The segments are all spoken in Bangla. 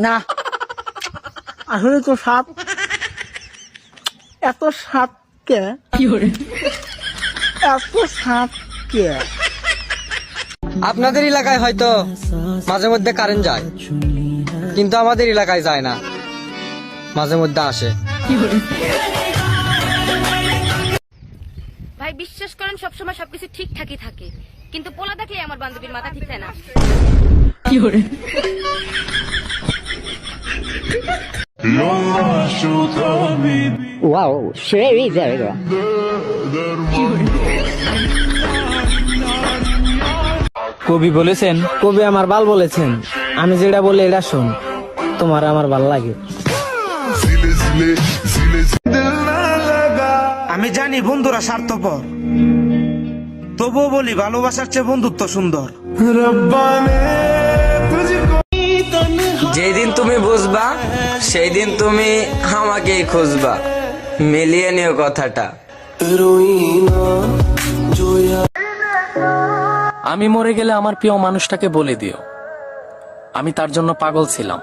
না আসলে তো সাপ এত সাপকে এত সাপকে আপনাদের এলাকায় হয়তো মাঝে মধ্যে কারেন্ট যায়, কিন্তু আমাদের এলাকায় যায় না, মাঝে মধ্যে আসে। ভাই বিশ্বাস করেন সবসময় সবকিছু ঠিকঠাকই থাকে, কিন্তু পোলা দেখলে আমার বান্ধবীর মাথা ঠিক থাকে না। ওয়াও সেই জায়গা কবি বলেছেন, কবি আমার বাল বলেছেন, আমি যেটা বলি এটা শোন, তোমার আমার ভাল লাগে। আমি জানি বন্ধুরা স্বার্থপর, তবুও বলি ভালোবাসার চেয়ে বন্ধুত্ব সুন্দর। যেই দিন তুমি বুঝবা সেই দিন তুমি আমাকেই খুঁজবা, মিলিয়ে নিও কথাটা। আমি মরে গেলে আমার প্রিয় মানুষটাকে বলে দিও আমি তার জন্য পাগল ছিলাম,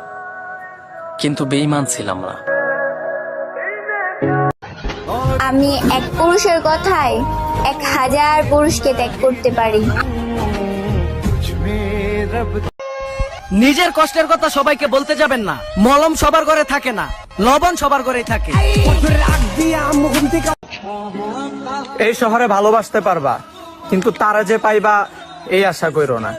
কিন্তু বেঈমান ছিলাম না। আমি এক পুরুষের কথায় 1000 পুরুষকে ত্যাগ করতে পারি। নিজের কষ্টের কথা সবাইকে বলতে যাবেন না, মলম সবার ঘরে থাকে না, লবণ সবার ঘরেই থাকে। এই শহরে ভালোবাসতে পারবা, কিন্তু তারা যে পাইবা এই আশা কইরো না।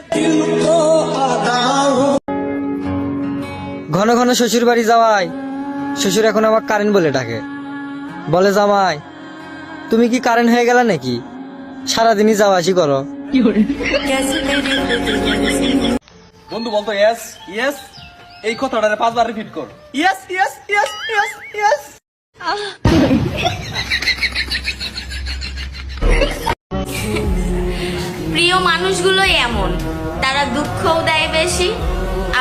ঘন ঘন শ্বশুর বাড়ি যাওয়াই শ্বশুর এখন আমার কারেন্ট বলে ডাকে, বলে জামাই তুমি কি কারেন্ট হয়ে গেলা নাকি, সারাদিনই যাওয়া আসি করো। বন্ধু বলতো ইয়েস ইয়েস, এই কথাটারে 5 বার রিপিট কর। Yes yes yes yes yes. প্রিয় মানুষগুলোই এমন, তারা দুঃখও দেয় বেশি,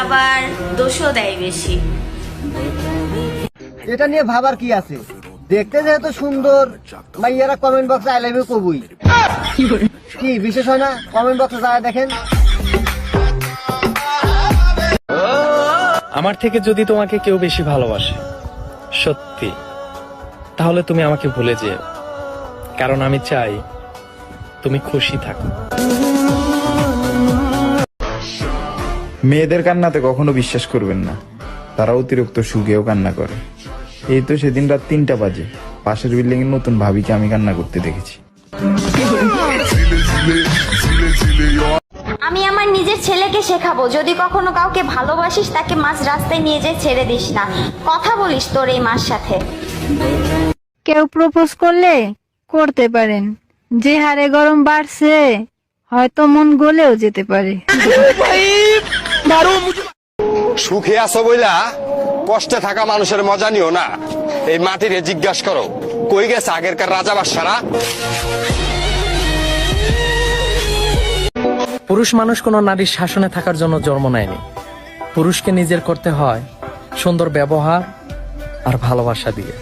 আবার দোষও দেয় বেশি। এটা নিয়ে ভাবার কি আছে, দেখতে যেহেতু সুন্দর মাইয়ারা কমেন্ট বক্সে আই লাভ ইউ কবুই, কি বিশেষ হয় না? কমেন্ট বক্সে যায় দেখেন। আমার থেকে যদি তোমাকে কেউ বেশি ভালোবাসে সত্যি, তাহলে তুমি আমাকে ভুলে যেও, কারণ আমি চাই তুমি খুশি থাকো। মেয়েদের কান্নাতে কখনো বিশ্বাস করবেন না, তারা অতিরিক্ত সুখেও কান্না করে। এই তো সেদিন রাত 3টা বাজে পাশের বিল্ডিং এর নতুন ভাবিকে আমি কান্না করতে দেখেছি। আমি আমার নিজের ছেলেকে শেখাবো, যদি কখনো কাউকে ভালোবাসিস তাকে মাঝ রাস্তায় নিয়ে যেয়ে ছেড়ে দিস না, কথা বলিস তোর এই মার সাথে। কেউ প্রপোজ করলে করতে পারেন, যে হারে গরম বাড়ছে হয়তো মন গলেও যেতে পারে। সুখে আছো বইলা কষ্টে থাকা মানুষের মজা নিও না। এই মাটিরে জিজ্ঞাসা করো কই গেছে আগেরকার রাজা বাদশারা। পুরুষ মানুষ কোনো নারীর শাসনে থাকার জন্য জন্ম নেয়নি, পুরুষকে নিজের করতে হয় সুন্দর ব্যবহার আর ভালোবাসা দিয়ে।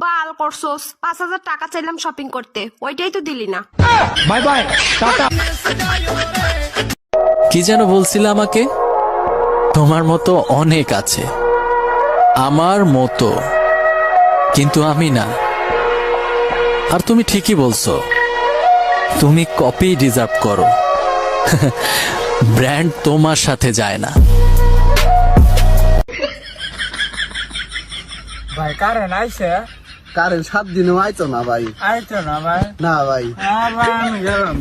বাল করছোস, 5000 টাকা চাইলাম শপিং করতে, ওইটাই তো দিলি না। Bye bye, tata. কি যেন বলছিলে আমাকে? তোমার মতো অনেক আছে, আমার মতো, কিন্তু আমি না। আর তুমি ঠিকই বলছো, তুমি কপি ডিজার্ভ করো, ব্র্যান্ড তোমার সাথে যায় না। ভাই কারেন্ট আইছে? কারেন্ট 7 দিনও আইতো না ভাই। আইতো না ভাই? না ভাই। আমি গেলাম।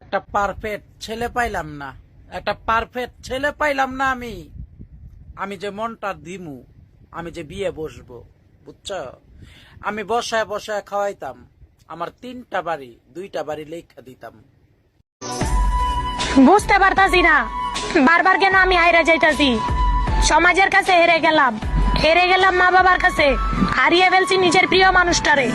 একটা পারফেক্ট ছেলে পাইলাম না, একটা পারফেক্ট ছেলে পাইলাম না। আমি যে মনটা দিমু, আমি যে বিয়ে বসবো, বুঝছো? আমি বসায় বসায় খাওয়াইতাম, আমার 3টা বাড়ি 2টা বাড়ি লেখা দিতাম। বুঝতে পারতাছি না বারবার কেন আমি হাইরা যাইতাছি, সমাজের কাছে হেরে গেলাম মা বাবার কাছে, হারিয়ে ফেলছি নিজের প্রিয় মানুষটারে।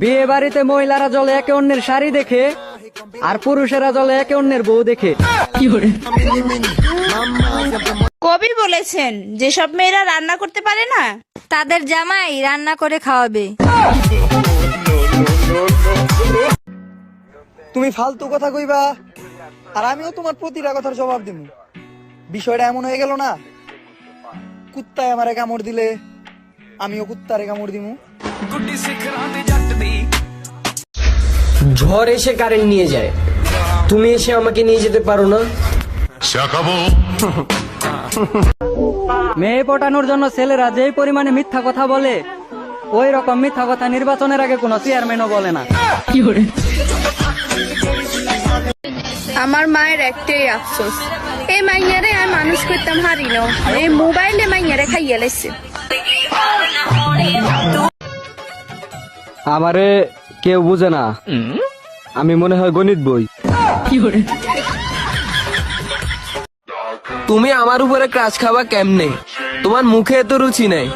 বিয়ে বাড়িতে মহিলারা জলে একে অন্যের শাড়ি দেখে, আর পুরুষেরা জলে একে অন্যের বউ দেখে। কবি বলেছেন যেসব মেয়েরা রান্না করতে পারে না তাদের জামাই রান্না করে খাওয়াবে। তুমি ফালতু কথা কইবা আর আমিও তোমার প্রতিটা কথার জবাব দিব। বিষয়টা এমন হয়ে গেল না, কুত্তায় আমারে কামড় দিলে আমিও কুত্তারে কামড় দিমু। ঝড় এসে কারেন্ট নিয়ে যায়, তুমি এসে আমাকে নিয়ে যেতে পারো না? মেয়ে পটানোর জন্য ছেলেরা যেই পরিমাণে মিথ্যা কথা বলে, ওই রকম মিথ্যা কথা নির্বাচনের আগে কোনো চেয়ারম্যানও বলে না। আমার মায়ের একটাই আফসোস, এই মাইয়ারে আমি মানুষ করতাম হারি না, এই মোবাইলে মাইয়ারে খাইয়ে লাইছে। আমারে কেউ বুঝে না, আমি মনে হয় গণিত বই। তুমি আমার উপরে ক্রাশ খাবা কেমনে? তোমার মুখে এত রুচি নেই,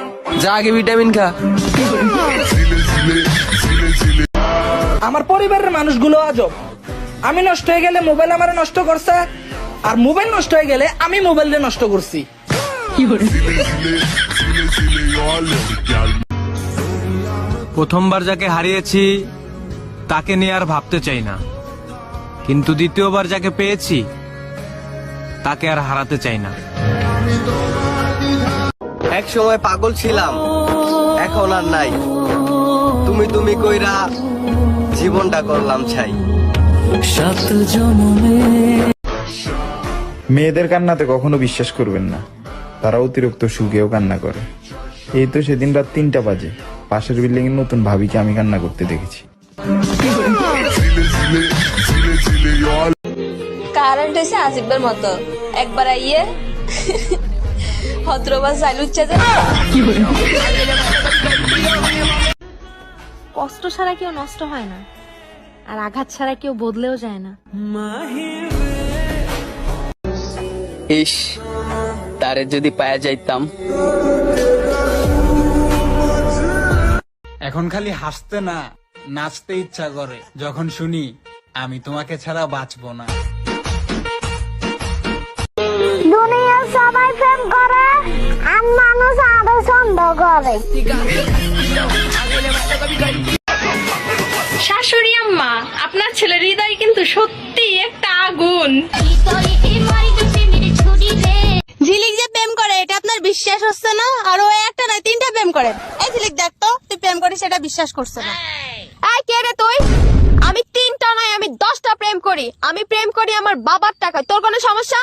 যা আগে ভিটামিন খা। আমার পরিবারের মানুষগুলো আজব। আমি নষ্ট হয়ে গেলে মোবাইল আমারে নষ্ট করছে, আর মোবাইল নষ্ট হয়ে গেলে আমি মোবাইল দিয়ে নষ্ট করছি। প্রথমবার যাকে হারিয়েছি তাকে নিয়ে আর ভাবতে চাই না, কিন্তু দ্বিতীয়বার যাকে পেয়েছি তাকে আর হারাতে চাই না। এক সময় পাগল ছিলাম, এখন আর নাই। তুমি তুমি কইরা জীবনটা করলাম ছাই। মেয়েদের কান্নাতে কখনো বিশ্বাস করবেন না, তারা অতিরিক্ত সুখেও কান্না করে। এই তো সেদিন রাত 3টা বাজে পাশের বিল্ডিং এর নতুন ভাবিকে আমি কান্না করতে দেখেছি। কারেন্ট এসে আসিফের মতো একবার আইয়ে ভদ্রবাস চালুচ্ছে যে। কষ্ট ছাড়া কেউ নষ্ট হয় না, আর আঘাত ছাড়া কেউ বদলেও যায় না। ইস, তারে যদি পায়া যাইতাম। এখন খালি হাসতে না নাচতে ইচ্ছা করে যখন শুনি আমি তোমাকে ছাড়া বাঁচবো না। দুনিয়ার সবাই প্রেম করে আর মানুষ আরো সন্দেহ করে। শাশুড়ি আম্মা, আপনার ছেলের হৃদয় কিন্তু সত্যি একটা আগুন। ঝিলিক যে প্রেম করে এটা আপনার বিশ্বাস হচ্ছে না? আর ও একটা নয় 3টা প্রেম করে। এই ঝিলিক দেখ তো, তুই প্রেম করিস সেটা বিশ্বাস করছে না। এই কে রে তুই? আমি 3টা নয়, আমি 10টা প্রেম করি। আমি প্রেম করি আমার বাবার টাকায়। তোর কোনো সমস্যা?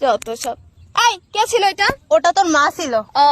যত সব। এই কে ছিল এটা? ওটা তোর মা ছিল। ও